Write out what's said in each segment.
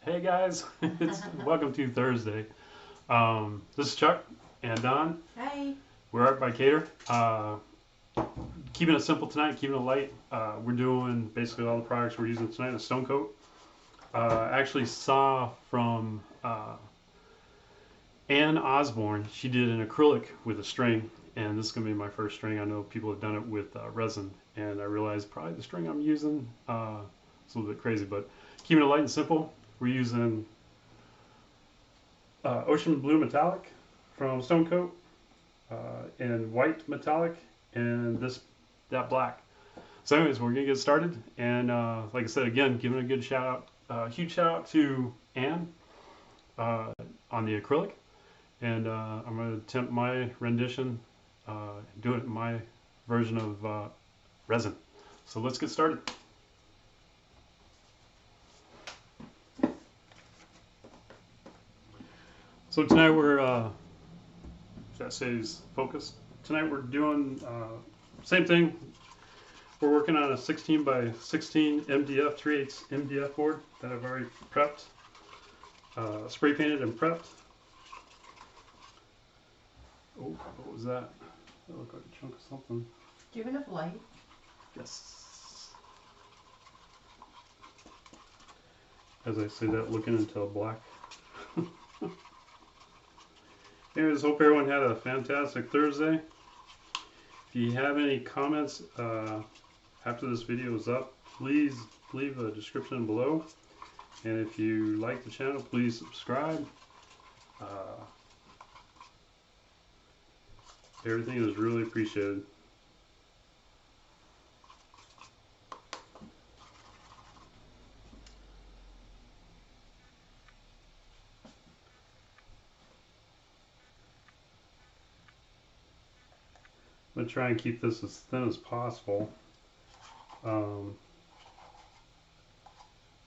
Hey guys, welcome to Thursday. This is Chuck and Don. Hi. We're Art by Cater. Keeping it simple tonight, keeping it light. We're doing basically all the products we're using tonight. A stone coat. I actually saw from Ann Osborne. She did an acrylic with a string, and this is gonna be my first string. I know people have done it with resin, and I realized probably the string I'm using is a little bit crazy, but keeping it light and simple. We're using ocean blue metallic from Stone Coat, and white metallic, and that black. So, anyways, we're gonna get started, and like I said, again, giving a good shout out, huge shout out to Anne on the acrylic, and I'm gonna attempt my rendition, do it in my version of resin. So let's get started. So tonight that says focus. Tonight we're doing same thing. We're working on a 16 by 16 MDF 3/8 MDF board that I've already prepped, spray painted and prepped. Oh, what was that? That looked like a chunk of something. Do you have enough light? Yes. As I say that, looking into black. Anyways, hope everyone had a fantastic Thursday. If you have any comments after this video is up, please leave a description below. And if you like the channel, please subscribe. Everything is really appreciated. I'm going to try and keep this as thin as possible. I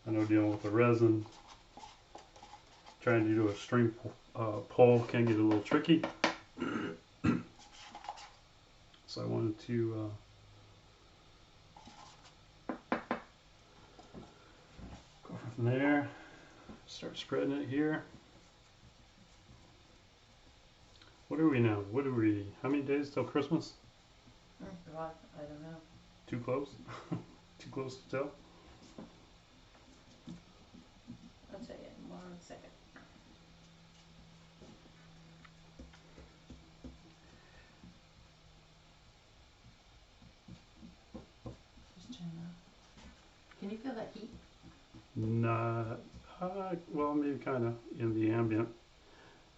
know dealing with the resin, trying to do a string pull can get a little tricky. So I wanted to go from there, start spreading it here. What are we now? How many days till Christmas? Oh God, I don't know. Too close? Too close to tell? I'll tell you in 1 second. Just turn that. Can you feel that heat? Not, well, maybe kind of in the ambient.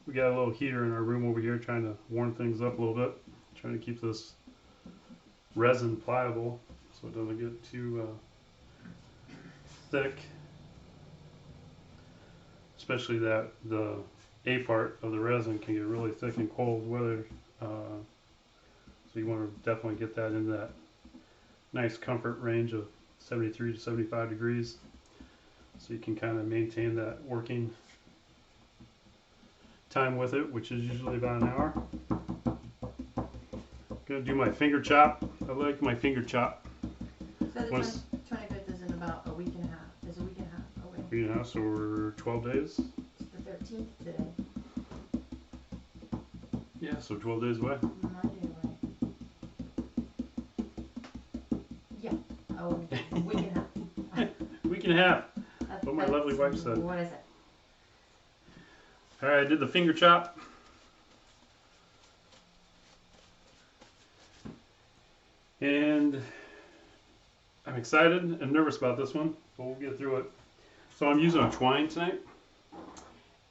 We got a little heater in our room over here trying to warm things up a little bit. Trying to keep this resin pliable so it doesn't get too thick. Especially that the A part of the resin can get really thick in cold weather. So you want to definitely get that in that nice comfort range of 73 to 75 degrees. So you can kind of maintain that working time with it, which is usually about an hour. Gonna do my finger chop. I like my finger chop. So the 25th is in about a week and a half. There's a week and a half away. Week and a half, so we're 12 days. It's the 13th today. Yeah, so 12 days away. Monday away. Yeah. Oh, week and a half. Week and a half. What my lovely wife said. What is it? Alright, I did the finger chop. And I'm excited and nervous about this one, but we'll get through it. So I'm using a twine tonight,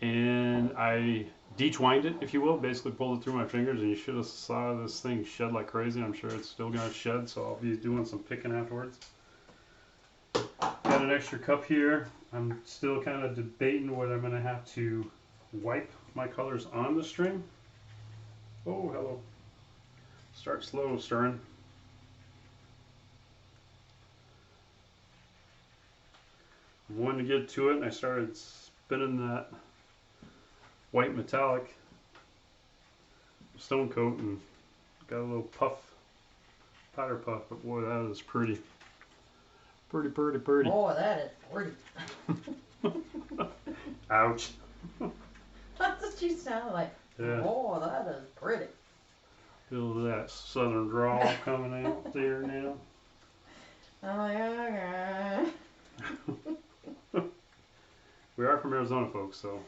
and I detwined it, if you will, basically pulled it through my fingers, and you should have saw this thing shed like crazy. I'm sure it's still going to shed, so I'll be doing some picking afterwards. Got an extra cup here. I'm still kind of debating whether I'm going to have to wipe my colors on the string. Oh, hello. Start slow stirring. Wanted to get to it, and I started spinning that white metallic stone coat and got a little puff, powder puff, but boy, that is pretty. Pretty. Oh, that is pretty. Ouch. That's what you sound like. Yeah. Oh, that is pretty. Feel that southern drawl coming out there now. Oh, yeah. We are from Arizona, folks, so.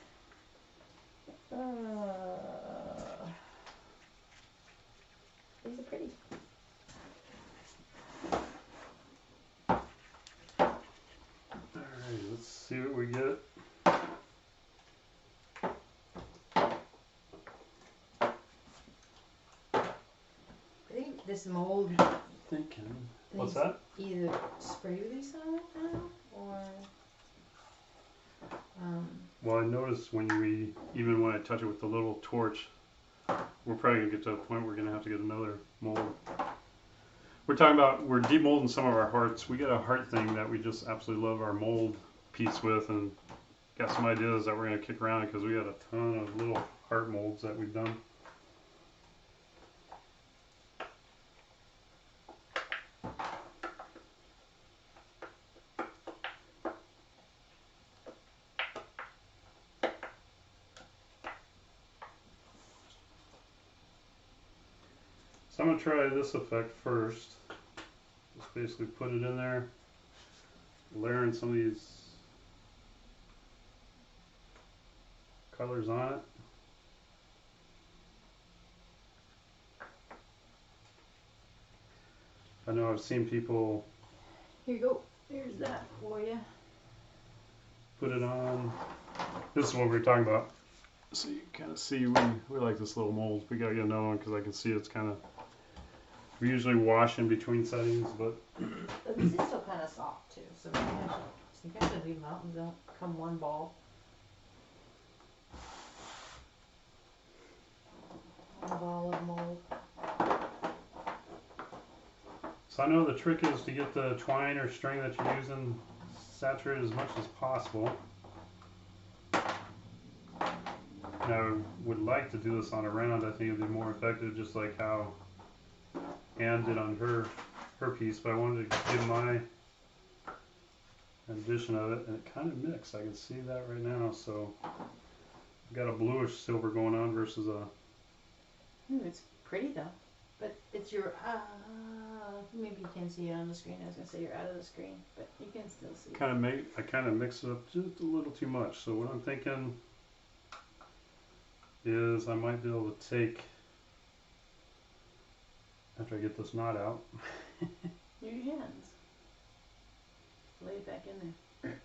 These are pretty. Alright, let's see what we get. I think this mold Thinking. What's needs that? either spray release on it now or Well, I noticed even when I touch it with the little torch, we're probably gonna get to a point where we're gonna have to get another mold. We're talking about, we're demolding some of our hearts. We got a heart thing that we just absolutely love our mold piece with, and got some ideas that we're gonna kick around because we got a ton of little heart molds that we've done. So I'm going to try this effect first. Just basically put it in there, layering some of these colors on it. I know I've seen people here you go. There's that for you. put it on. This is what we were talking about. So you can kind of see we like this little mold. We got to get another one because I can see it's kind of, we usually wash in between settings, but These are still kind of soft too, so you can actually leave them out and they'll come one ball. One ball of mold. so I know the trick is to get the twine or string that you're using saturated as much as possible. And I would like to do this on a round. I think it'd be more effective, just like how Ann did on her piece, but I wanted to give my addition of it, and it kind of mixed. I can see that right now, so I've got a bluish silver going on versus a... It's pretty though, but it's your, maybe you can't see it on the screen. I was going to say you're out of the screen, but you can still see it. I kind of mix it up just a little too much, so what I'm thinking is I might be able to take, after I get this knot out, Your hands. Lay it back in there.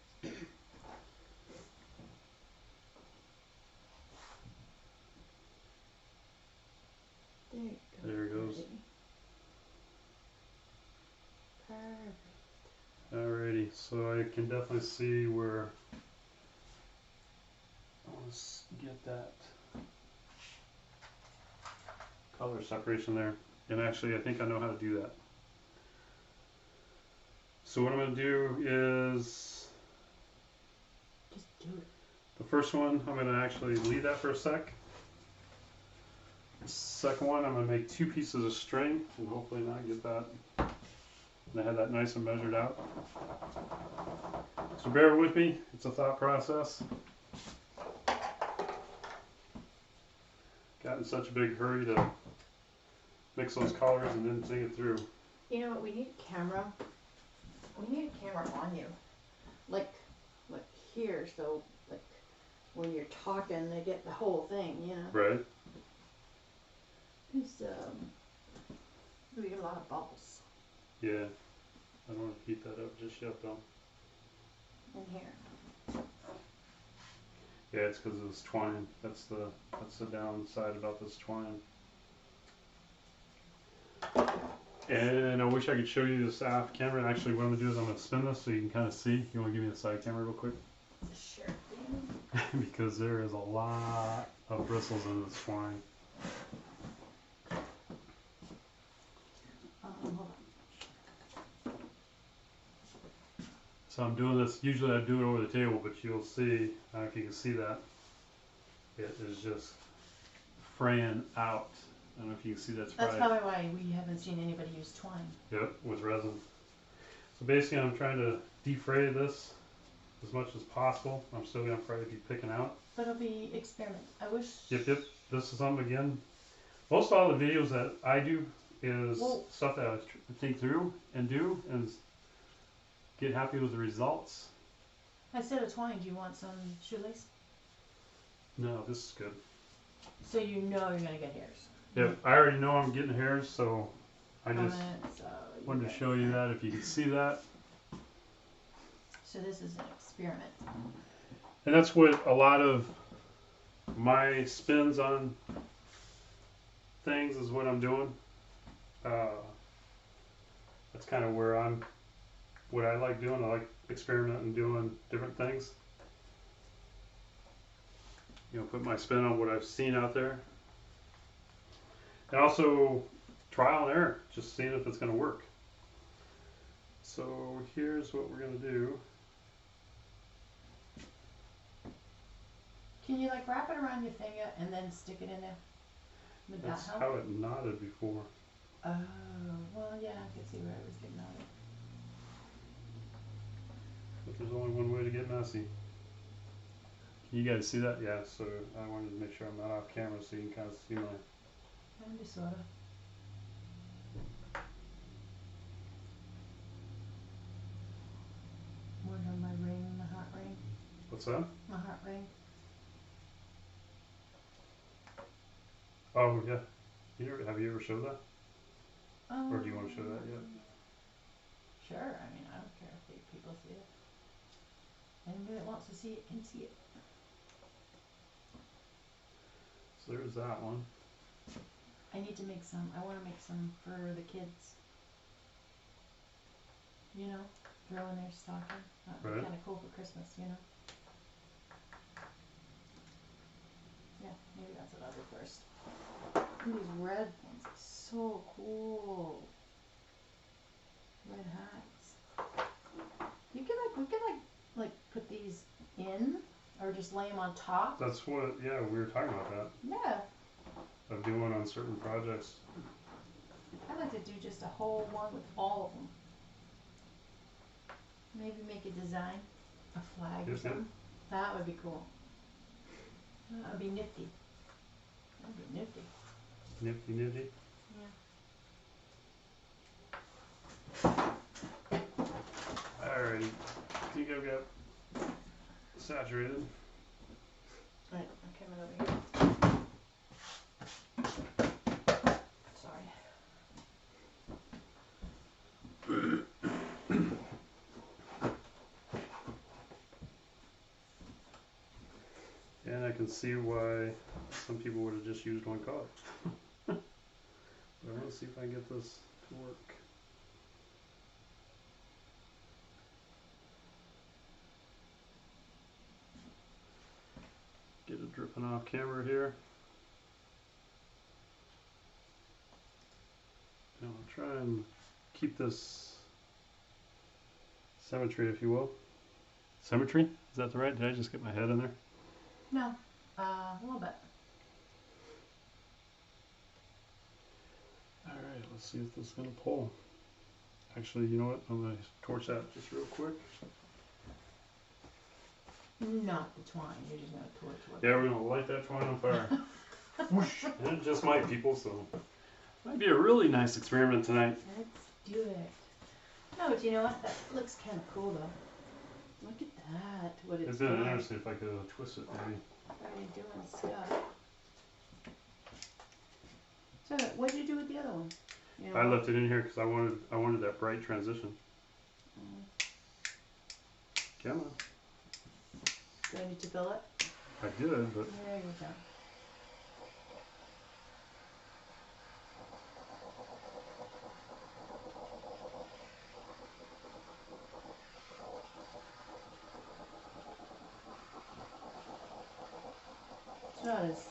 There you go. There it goes. Perfect. Alrighty, so I can definitely see where I want to get that color separation there. And actually, I think I know how to do that. So what I'm going to do is, Just do it. the first one, I'm going to actually leave that for a sec. The second one, I'm going to make 2 pieces of string and hopefully not get that. And I have that nice and measured out. So bear with me, it's a thought process. Got in such a big hurry to mix those colors and didn't think it through. You know what? We need a camera. We need a camera on you, like here, so like when you're talking, they get the whole thing, you know. Right. It's we get a lot of bubbles Yeah. I don't want to heat that up just yet though. in here. Yeah, it's because of this twine. That's the downside about this twine. And I wish I could show you this aft camera. Actually, what I'm going to do is I'm going to spin this so you can kind of see. You want to give me the side camera real quick? Sure. Because there is a lot of bristles in this twine. Hold on. So I'm doing this, usually I do it over the table, but you'll see, I don't know if you can see that, it is just fraying out. I don't know if you can see that's That's fried. probably why we haven't seen anybody use twine. Yep, with resin. So basically I'm trying to defray this as much as possible. I'm still gonna probably be picking out. But it'll be experiment. I wish. Yep. This is something again. Most all the videos that I do is stuff that I think through and do and get happy with the results. Instead of twine, do you want some shoelace? No, this is good. So you know you're gonna get hairs. Yep, I already know I'm getting hairs, so I just So wanted to show you that if you could see that. So this is an experiment. And that's what a lot of my spins on things is what I'm doing. That's kind of where what I like doing. I like experimenting, doing different things. You know, put my spin on what I've seen out there. And also trial and error, just seeing if it's going to work. So here's what we're going to do. Can you like wrap it around your finger and then stick it in there? Would that That's help? how it knotted before. Oh, well, yeah, I can see where it was getting knotted. But there's only one way to get messy. Can you guys see that? Yeah, so I wanted to make sure I'm not off camera so you can kind of see my... Kind of, sorta. Work on my ring, my heart ring. What's that? My heart ring. Oh, yeah. Have you ever showed that? Oh. Or do you want to show that yet? Sure, I mean, I don't care if people see it. Anybody that wants to see it can see it. So there's that one. I need to make some. I want to make some for the kids. You know, throw in their stocking. That'd be Right. kind of cool for Christmas, you know. Yeah, maybe that's what I'll do first. And these red ones are so cool. Red hats. You can we could put these in, or just lay them on top. That's what, yeah, we were talking about that. Yeah. Of doing on certain projects. I'd like to do just a whole one with all of them. Maybe make a design, a flag or something. That would be cool. That would be nifty. That would be nifty. Nifty nifty. Yeah. Alrighty. I think I've got saturated. Alright, I'm coming over here. Sorry. And I can see why some people would have just used one color. But I want to see if I can get this to work. Get it dripping off camera here. And I'll try and keep this symmetry, if you will. Symmetry? Is that the right? Did I just get my head in there? No, a little bit. Alright, let's see if this is going to pull. Actually, you know what? I'm going to torch that just real quick. Not the twine, you're just going to torch what? Yeah, we're going to light that twine on fire. Whoosh! And it just might, people, so... Might be a really nice experiment tonight. Let's do it. No, but you know what? That looks kind of cool, though. Look at that, what it's It's been doing. interesting if I could twist it, maybe. Already doing stuff. So, what did you do with the other one? You know, I left it in here because I wanted that bright transition. Come on. Do I need to fill it? I did, but... There you go. It's not as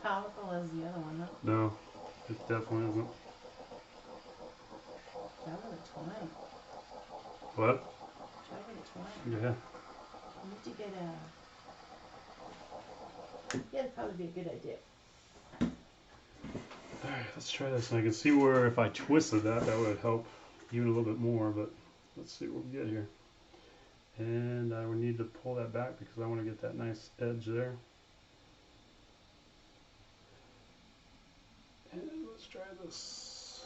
powerful as the other one, huh? No, it definitely isn't. Try with a twine. What? Try with a twine. Yeah. You need to get a... Yeah, it'd probably be a good idea. Alright, let's try this. And I can see where if I twisted that would help even a little bit more, but let's see what we get here. And I would need to pull that back because I want to get that nice edge there. And let's try this.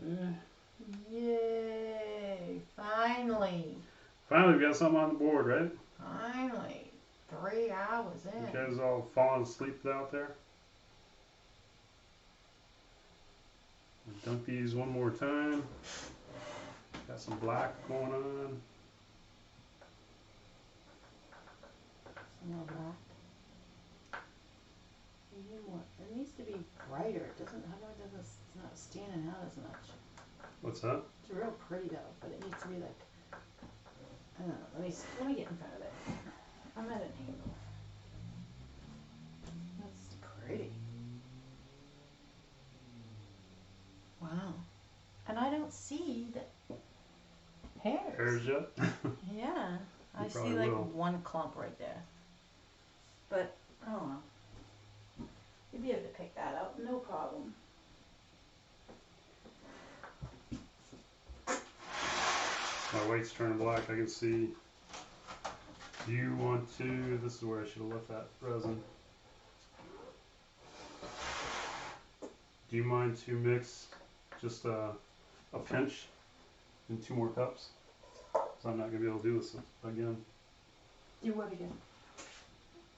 Okay. Yay! Finally! Finally, we got something on the board, right? Finally! 3 hours in. You guys all falling asleep out there? Dunk these one more time. Got some black going on. Some more black. We need more. It needs to be brighter. It doesn't. How come it doesn't? It's not standing out as much. What's that? It's real pretty though, but it needs to be like. I don't know. Let me get in front of it. I'm at an angle. That's pretty. Wow. And I don't see the hairs. Hairs yet? Yeah. I see probably like will. one clump right there. But I don't know. You'd be able to pick that out, no problem. My white's turning black. I can see. Do you want to? This is where I should have left that resin. Do you mind to mix just a pinch in 2 more cups? So I'm not going to be able to do this again. Do what again?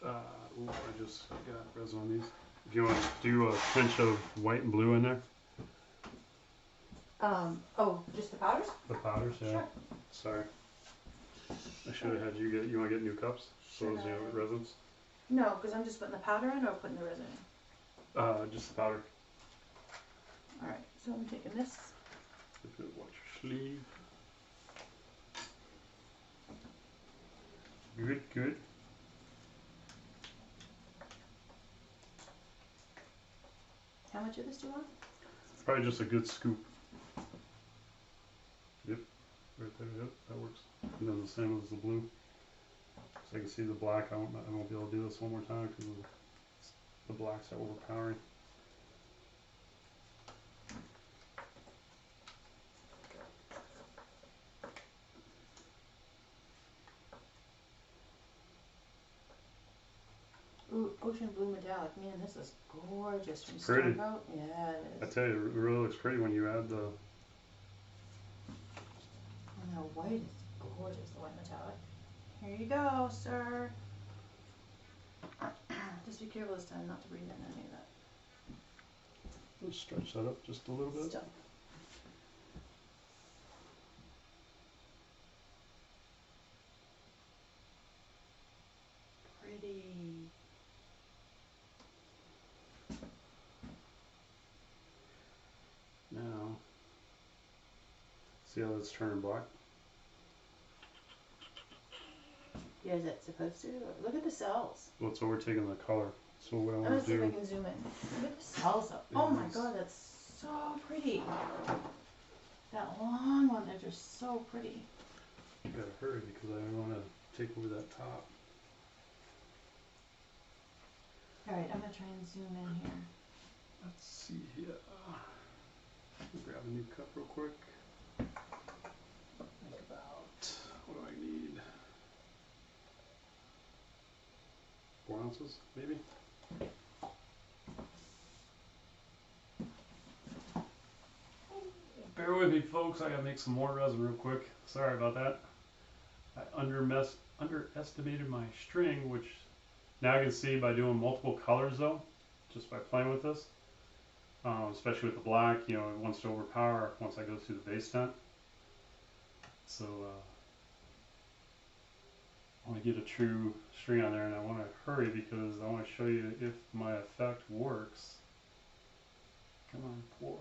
Ooh, I just got resin on these. If you want to do a pinch of white and blue in there. Oh, just the powders? The powders, yeah. Sure. Sorry. I should have had you get. You want to get new cups? So Should those I? resins. No, because I'm just putting the powder in or putting the resin in? Just the powder. Alright, so I'm taking this. If you watch your sleeve. Good, good. How much of this do you want? Probably just a good scoop. Yep, right there. Yep, that works. And then the same as the blue. So I can see the black. I won't be able to do this one more time because the blacks are overpowering. Ooh, ocean blue metallic. Man, this is gorgeous from Pretty. Stone Coat. Yeah, it I is. tell you, it really looks pretty when you add the. And the white is gorgeous, the white metallic. Here you go, sir. Just be careful this time not to breathe in any of that Let's stretch that up just a little bit. stuff. Pretty. Now, see how that's turning black? Yeah, is it supposed to? Look at the cells. Well, it's overtaking the color. So what I I'm want gonna to see if I do. can zoom in. Look at the cells though. Oh my Yes. god, that's so pretty. That long one, they're just so pretty. I gotta hurry because I don't want to take over that top. Alright, I'm gonna try and zoom in here. Let's see here. Grab a new cup real quick. Think about what do I need? 4 ounces, maybe? Bear with me, folks. I gotta make some more resin real quick. Sorry about that. I underestimated my string, which now I can see by doing multiple colors, though, just by playing with this. Especially with the black, you know, it wants to overpower once I go through the base tint. So I want to get a true string on there, and I want to hurry because I want to show you if my effect works. Come on, pour.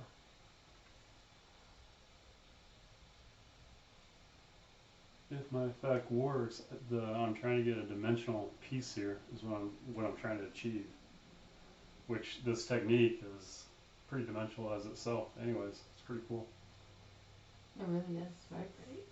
If my effect works, I'm trying to get a dimensional piece here is what I'm trying to achieve. Which this technique is pretty dimensional as itself. Anyways, it's pretty cool. It really is very pretty.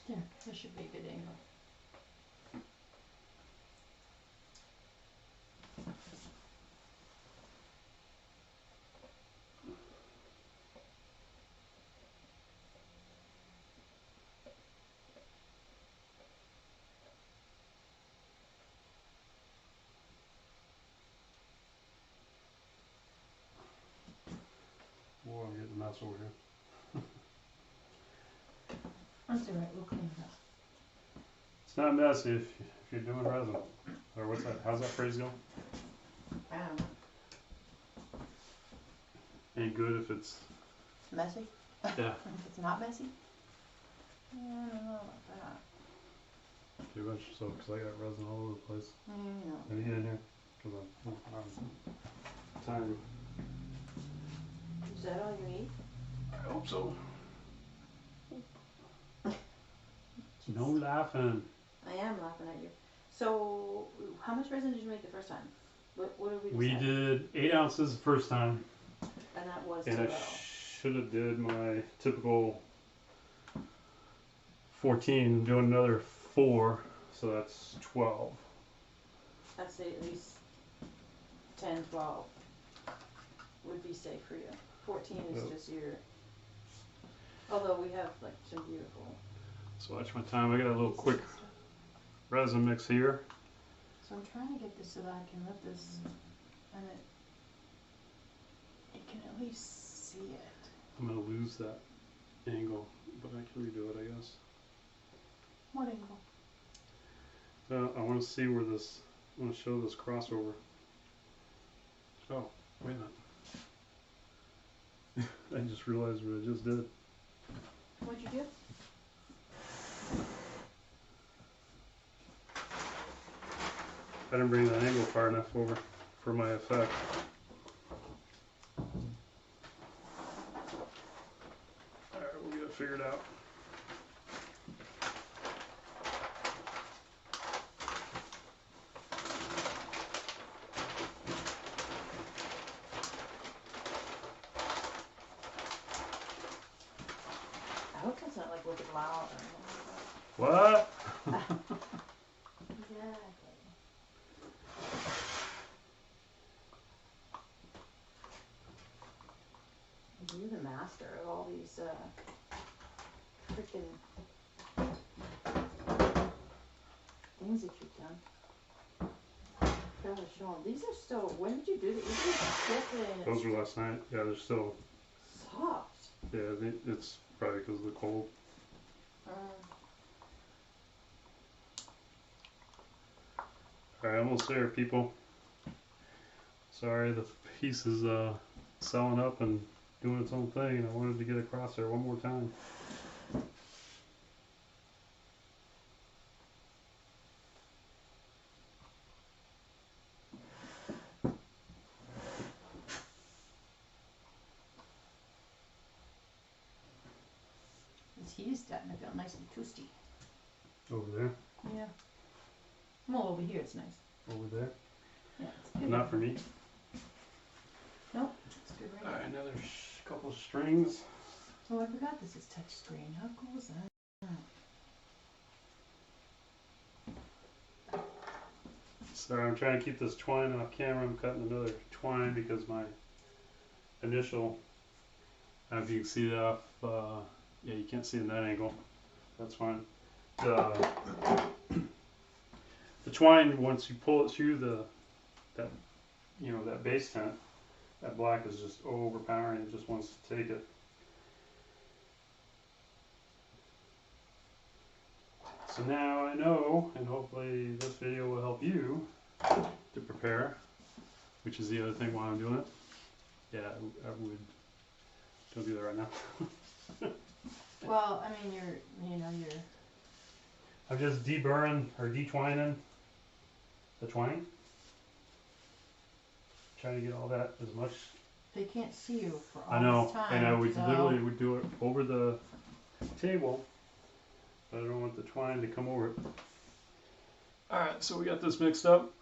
There, this should be a good angle. Boy, I'm getting a mess over here. That's alright, we'll clean it up. It's not messy if you're doing resin. Or what's that? How's that phrase go? I don't know. Ain't good if it's Messy? yeah. If it's not messy? Yeah, I don't know about that. Pretty much so, because I got resin all over the place. No. Let me get in here, because I'm time. Is that all you need? I hope so. No laughing. I am laughing at you. So, how much resin did you make the first time? What did we We decide? did 8 ounces the first time, And that was and too I little. should have did my typical 14, doing another 4, so that's 12. I'd say at least 10, 12 would be safe for you. 14 is Yep. just your... Although we have like some beautiful... So watch my time. I got a little pieces quick and stuff. resin mix here. So I'm trying to get this so that I can lift this and it can at least see it. I'm gonna lose that angle, but I can redo it, I guess. What angle? I want to see where this. I want to show this crossover. Oh, wait a minute. I just realized what I just did. What'd you do? I didn't bring that angle far enough over for my effect. Alright, we'll get it figured out. I hope it's not like wicked loud or anything What? like that. Exactly. You're the master of all these freaking things that you've done. Gotta show 'em. These are still. When did you do that? You just get it. Those were last night. Yeah, they're still. Soft. Yeah, it's probably because of the cold. Alright, almost there, people. Sorry, the piece is selling up and doing its own thing, and I wanted to get across there one more time. This heat is starting to feel nice and toasty. Over there, Yeah. Well, over here it's nice. over there. Yeah, it's good. Not for me. Nope, it's good right now. Alright, another couple of strings. Oh, I forgot this is touch screen. How cool is that? Sorry, I'm trying to keep this twine off camera. I'm cutting another twine because my initial, I don't know if you can see that off, yeah, you can't see in that angle. That's fine. The twine, once you pull it through that base tent, that black is just overpowering. It just wants to take it. So now I know, and hopefully this video will help you to prepare, which is the other thing while I'm doing it. Yeah, I would. Don't do that right now. Well, I mean, you're. I'm just deburring or detwining the twine. Trying to get all that as much. They can't see you for all I know, this time. and I would so- literally would do it over the table, but I don't want the twine to come over it. All right, so we got this mixed up.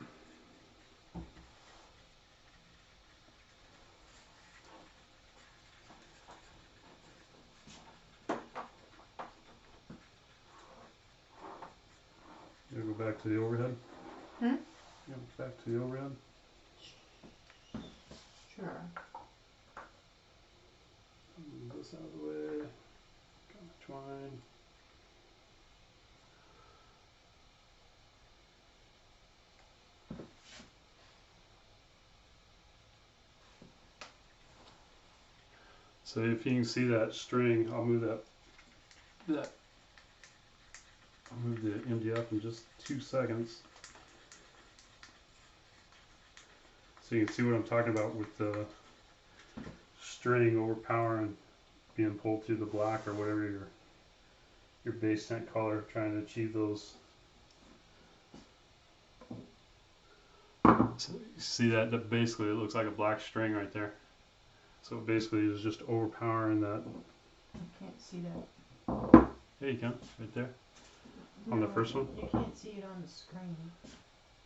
to the overhead? Hmm? Yeah, back to the overhead. Sure. Move this out of the way. Got my twine. So if you can see that string, I'll move that. I'll move the MDF in just 2 seconds. So you can see what I'm talking about with the string overpowering, being pulled through the black or whatever your base tint color, trying to achieve those. So you see that basically it looks like a black string right there. So basically it's just overpowering that. I can't see that. There you go, right there. On the first one? You can't see it on the screen.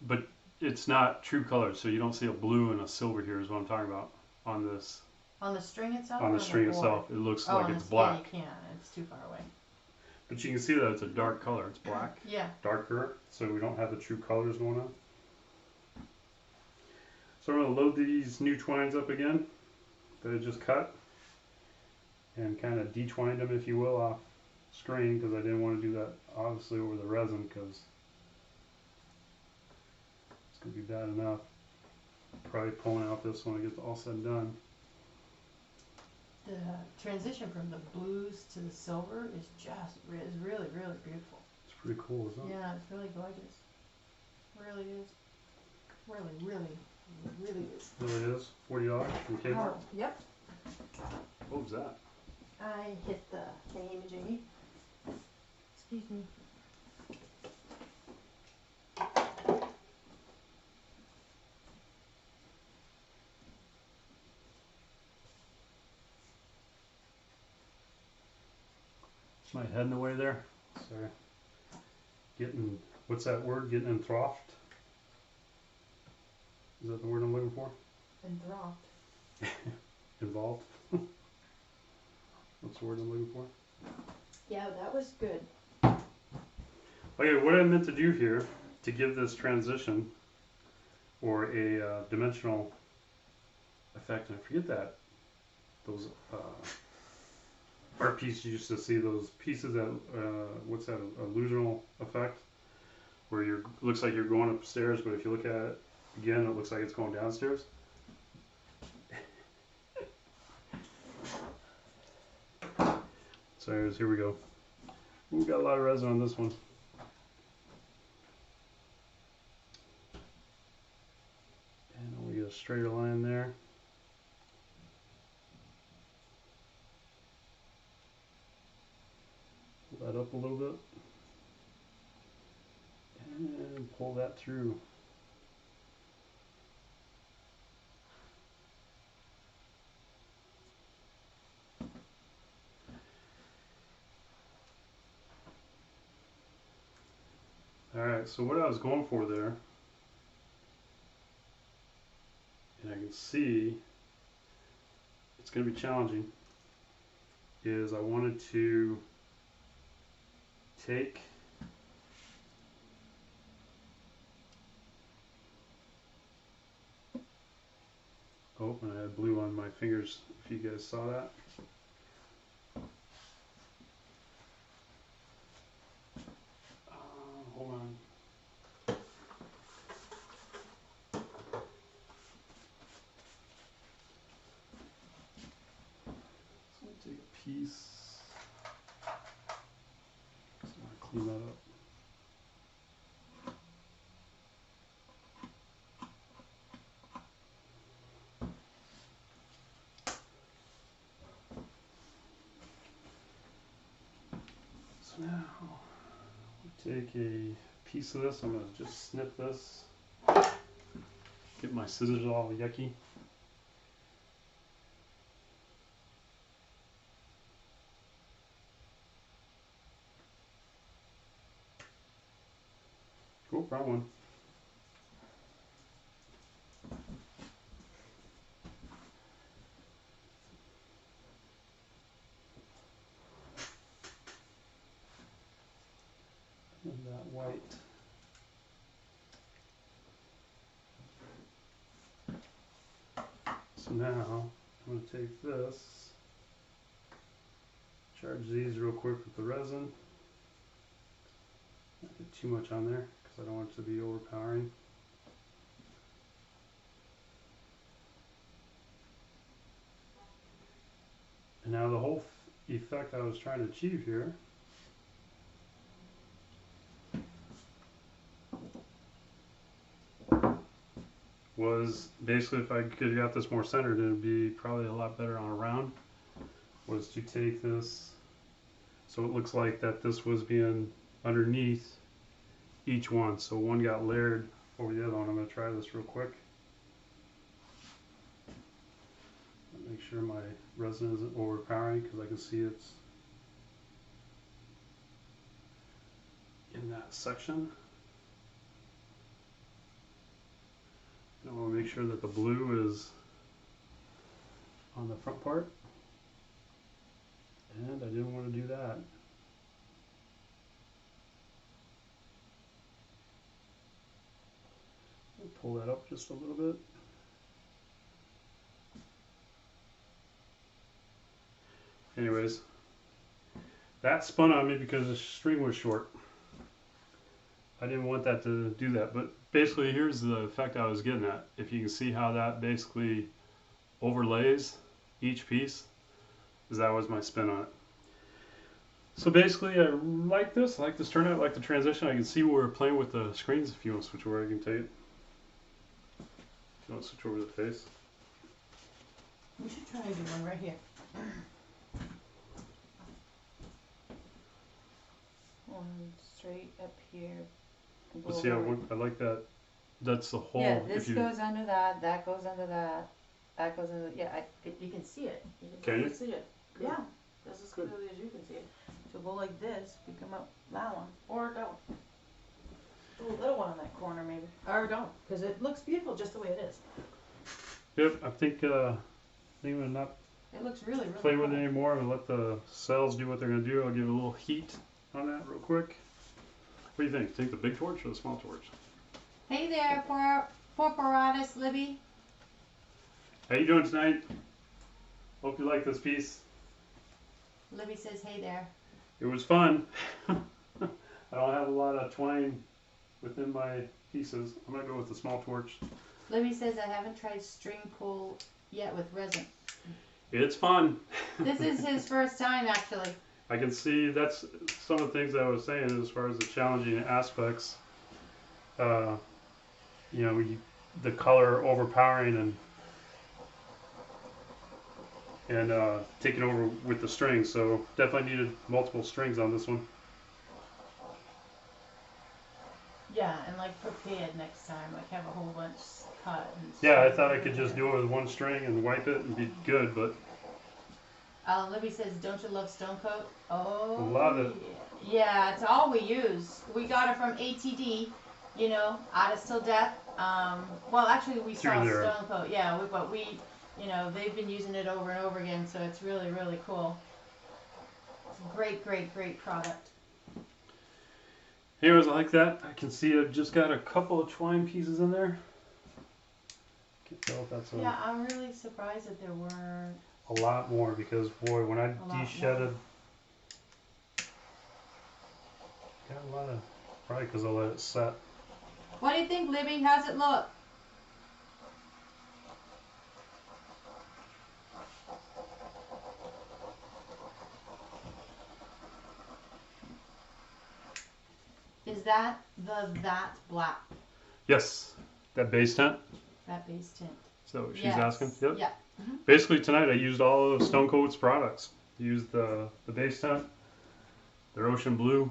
But it's not true color, so you don't see a blue and a silver here is what I'm talking about on this. On the string itself? On or the string board? itself, it looks Oh, like it's black. Yeah, you can't. It's too far away. But you can see that it's a dark color. It's black, Yeah. darker, so we don't have the true colors going on. So I'm going to load these new twines up again that I just cut and kind of detwined them, if you will, off screen because I didn't want to do that obviously over the resin because it's going to be bad enough. Probably pulling out this when it gets all said and done. The transition from the blues to the silver is really, really beautiful. It's pretty cool, isn't it? Yeah, it's really gorgeous. Really is. Really, really, really is. There it is. $40 from Kmart. Oh, yep. What was that? I hit the thingy-majiggy. Excuse me. Is my head in the way there? Sorry. Getting, what's that word? Getting enthralled? Is that the word I'm looking for? Enthralled. Involved? What's the word I'm looking for? Yeah, that was good. Okay, what I meant to do here to give this transition or a dimensional effect, and I forget that, those art pieces you used to see, those pieces that, what's that, illusional effect, where it looks like you're going upstairs, but if you look at it again, it looks like it's going downstairs. So here we go. We've got a lot of resin on this one. And we get a straighter line there. Pull that up a little bit. And pull that through. Alright, so what I was going for there, and I can see it's going to be challenging, is I wanted to take and I had blue on my fingers if you guys saw that. Hold on. So I'm going to take a piece. So I'm going to clean that up. So now we'll take a piece of this. I'm going to just snip this. Get my scissors all yucky. Oh, wrong one. And that white. So now I'm going to take this, charge these real quick with the resin. Not get too much on there because I don't want it to be overpowering. And now the whole effect I was trying to achieve here was basically, if I could have got this more centered, it would be probably a lot better on a round, was to take this so it looks like that this was being underneath each one. So one got layered over the other one. I'm going to try this real quick. Make sure my resin isn't overpowering because I can see it's in that section. I want to make sure that the blue is on the front part, and I didn't want to do that. I'll pull that up just a little bit. Anyways, that spun on me because the string was short. I didn't want that to do that, but basically here's the effect I was getting at. If you can see how that basically overlays each piece, because that was my spin on it. So basically I like this. I like this turnout. I like the transition. I can see where we're playing with the screens. If you want to switch over, I can take it. If you want to switch over the face. We should try to do one right here. One straight up here. But see, I like that. That's the whole. Yeah, this goes under that. That goes under that. That goes under. Yeah, you can see it. You can see it. Good. Yeah, just as clearly as you can see it. So go like this. We come up that one, or don't. Do a little one in that corner maybe, or don't, because it looks beautiful just the way it is. Yep, I think we'll not It looks really, really play cool. with it anymore and let the cells do what they're going to do. I'll give it a little heat on that real quick. What do you think? Take the big torch or the small torch? Hey there, Porporatus Libby. How you doing tonight? Hope you like this piece. Libby says, hey there. It was fun. I don't have a lot of twine within my pieces. I'm going to go with the small torch. Libby says, I haven't tried string pull yet with resin. It's fun. This is his first time, actually. I can see that's some of the things I was saying as far as the challenging aspects. You know, the color overpowering and taking over with the strings. So definitely needed multiple strings on this one. Yeah, and like prepared next time, like have a whole bunch cut. And Yeah, I thought I could just do it with one string and wipe it and be good, but Libby says, don't you love Stone Coat? Oh, love it. Yeah, it's all we use. We got it from ATD, you know, Artists Till Death. Well, actually, we saw Stone Coat, yeah, but we, you know, they've been using it over and over again, so it's really, really cool. It's a great, great, great product. Anyways, I like that. I can see I've just got a couple of twine pieces in there. Can't tell if that's Yeah, I'm really surprised that there weren't a lot more because, boy, when I de-shedded, got a lot of, probably because I let it set. What do you think, Libby? How's it look? Is that that black? Yes, that base tent. That base tint. Is that what she's asking? Yep. Yeah. Mm-hmm. Basically tonight I used all of Stone Coat's products. Used the base tent, their ocean blue,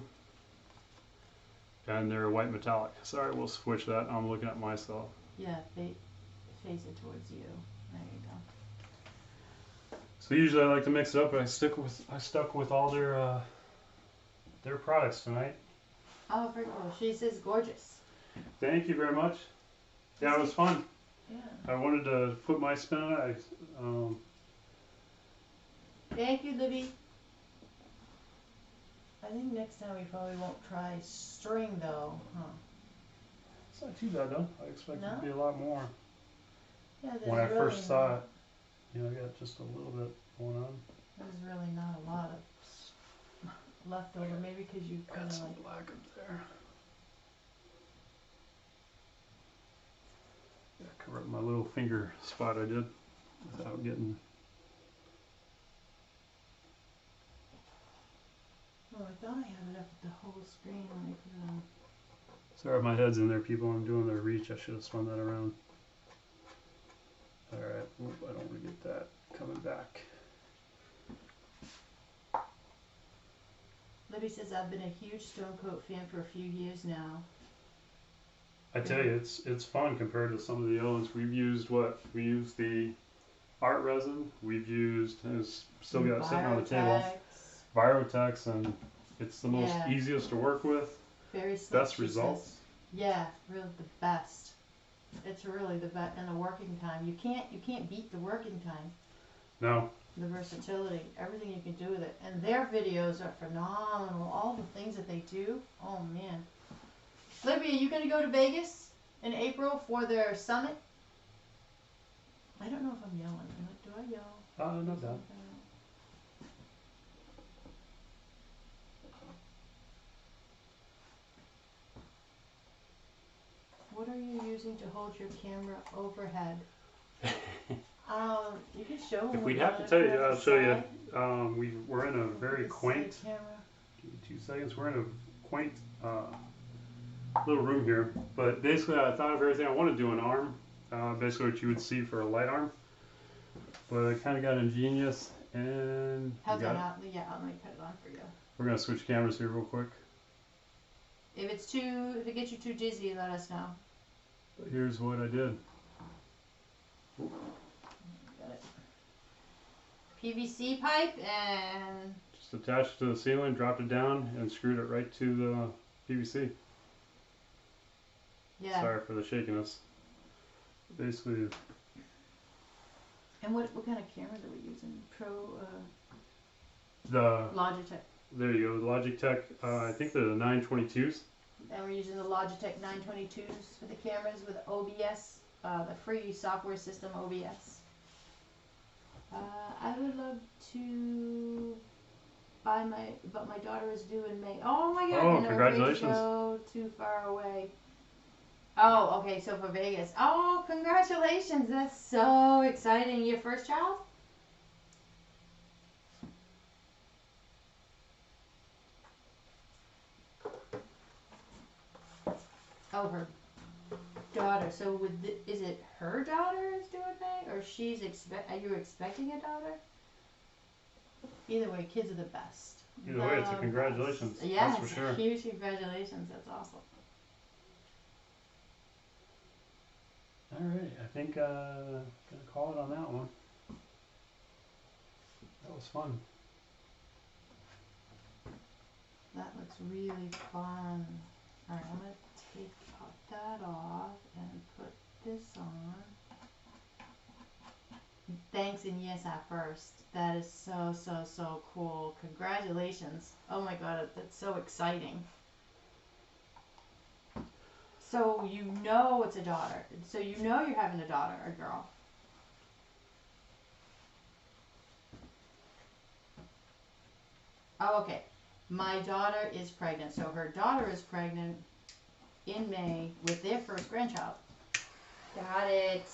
and their white metallic. Sorry, we'll switch that. I'm looking at myself. Yeah, face it towards you. There you go. So usually I like to mix it up, but I stuck with all their products tonight. Oh, very cool. She says gorgeous. Thank you very much. Yeah, it was fun. Yeah. I wanted to put my spin on it. Thank you, Libby. I think next time we probably won't try string though, huh? It's not too bad though. I expected it to No? be a lot more Yeah, when I first saw it. I got just a little bit going on. There's really not a lot of left over, maybe because you kind Got of some like. black up there. Yeah, cover up my little finger spot I did without getting. Oh, I thought I had it up at the whole screen, like. Sorry, my head's in there, people. I'm doing their reach. I should have spun that around. All right. Oop, I don't want to get that coming back. Libby says, I've been a huge Stone Coat fan for a few years now. I tell you, it's fun compared to some of the other ones. We've used what? We used the art resin. We've used, and it's still got sitting on the table, Virotex, and it's the most easiest to work with. Very slick. Best results. Yeah, really the best. It's really the best, and the working time. You can't beat the working time. No. The versatility, everything you can do with it, and their videos are phenomenal. All the things that they do. Oh man. Libby, are you gonna go to Vegas in April for their summit? I don't know if I'm yelling. Do I yell? Not bad. What are you using to hold your camera overhead? You can show them. If we'd have to tell you, I'll show you. We're in a very quaint. Give me 2 seconds. We're in a quaint little room here. But basically, I thought of everything I want to do an arm. Basically, what you would see for a light arm. But I kind of got ingenious and. How's that out? Yeah, let me put it on for you. We're gonna switch cameras here real quick. If it gets you too dizzy, let us know. But here's what I did. Got it. PVC pipe and. Just attached it to the ceiling, dropped it down, and screwed it right to the PVC. Yeah. Sorry for the shakiness. Basically. And what kind of camera are we using? The Logitech. There you go, the Logitech. I think they're the 922s. And we're using the Logitech 922s for the cameras with OBS, the free software system OBS. I would love to buy but my daughter is due in May. Oh my God! Oh, and congratulations! I'm afraid to go too far away. Oh, okay. So for Vegas. Oh, congratulations! That's so exciting. Your first child? Oh, her daughter. So is it her daughter is doing May, or are you expecting a daughter? Either way, kids are the best. Either way, it's a congratulations. Yeah, that's for sure. Huge congratulations. That's awesome. All right, I think gonna call it on that one. That was fun. That looks really fun. All right, I'm gonna take that off and put this on. Thanks and yes at first. That is so cool. Congratulations. Oh my God, that's so exciting. So you know it's a daughter. So you know you're having a daughter, a girl. Oh, okay. My daughter is pregnant. So her daughter is pregnant in May with their first grandchild. Got it.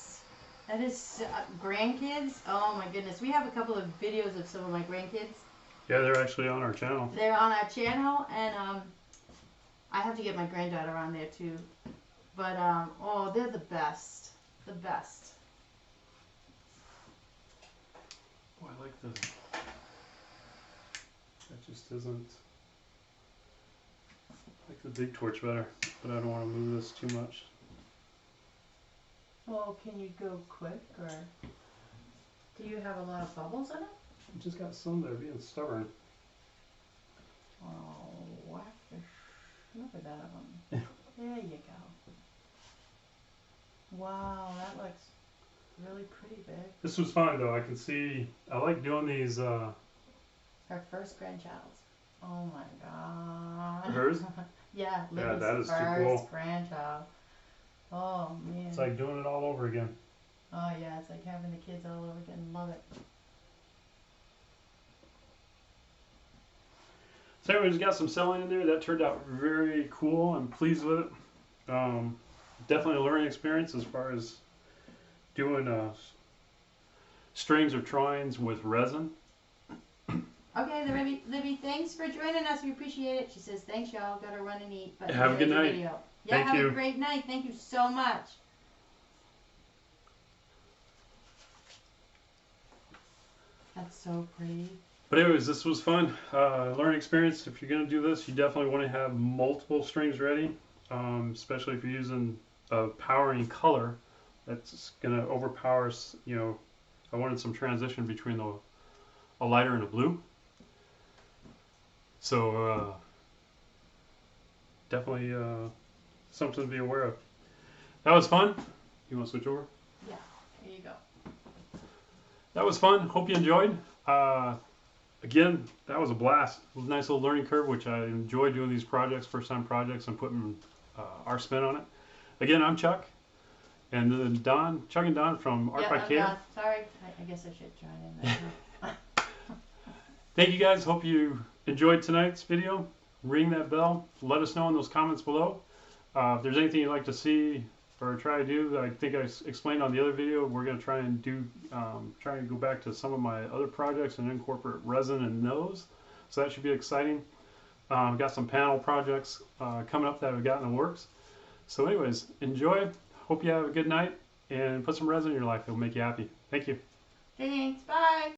That is grandkids. Oh my goodness. We have a couple of videos of some of my grandkids. Yeah, they're actually on our channel. They're on our channel, and I have to get my granddaughter on there too. But oh, they're the best. The best. Oh, I like the. That just isn't. I like the big torch better, but I don't want to move this too much. Well, can you go quick, or do you have a lot of bubbles in it? I just got some that are being stubborn. Oh, whack the snooper out of them. There you go. Wow, that looks really pretty big. This was fun though. I can see. I like doing these. Her first grandchild. Oh my God. Hers? Yeah, yeah, Libby's that is first too cool. grandchild. Oh man. It's like doing it all over again. Oh yeah, it's like having the kids all over again. Love it. So anyways, got some selling in there. That turned out very cool. I'm pleased with it. Definitely a learning experience as far as doing strings or twines with resin. Okay, the Libby, thanks for joining us. We appreciate it. She says, thanks, y'all. Gotta run and eat. But Have a good enjoyed the night. video. Yeah, Thank have you. a great night. Thank you so much. That's so pretty. But anyways, this was fun. Learning experience. If you're going to do this, you definitely want to have multiple strings ready, especially if you're using a powering color that's going to overpower, you know, I wanted some transition between a lighter and a blue. So definitely something to be aware of. That was fun. You want to switch over? Yeah, here you go. That was fun. Hope you enjoyed. Again, that was a blast. It was a nice little learning curve, which I enjoy doing these projects, first time projects, and putting our spin on it. Again, I'm Chuck, and then Don, Chuck and Don from Art by Care. Don. Sorry, I guess I should join in there. Thank you guys. Hope you enjoyed tonight's video. Ring that bell. Let us know in those comments below. If there's anything you'd like to see or try to do, I think I explained on the other video, we're going to try and do, try and go back to some of my other projects and incorporate resin in those. So that should be exciting. I've got some panel projects coming up that I've got in the works. So anyways, enjoy. Hope you have a good night and put some resin in your life. It'll make you happy. Thank you. Thanks. Bye.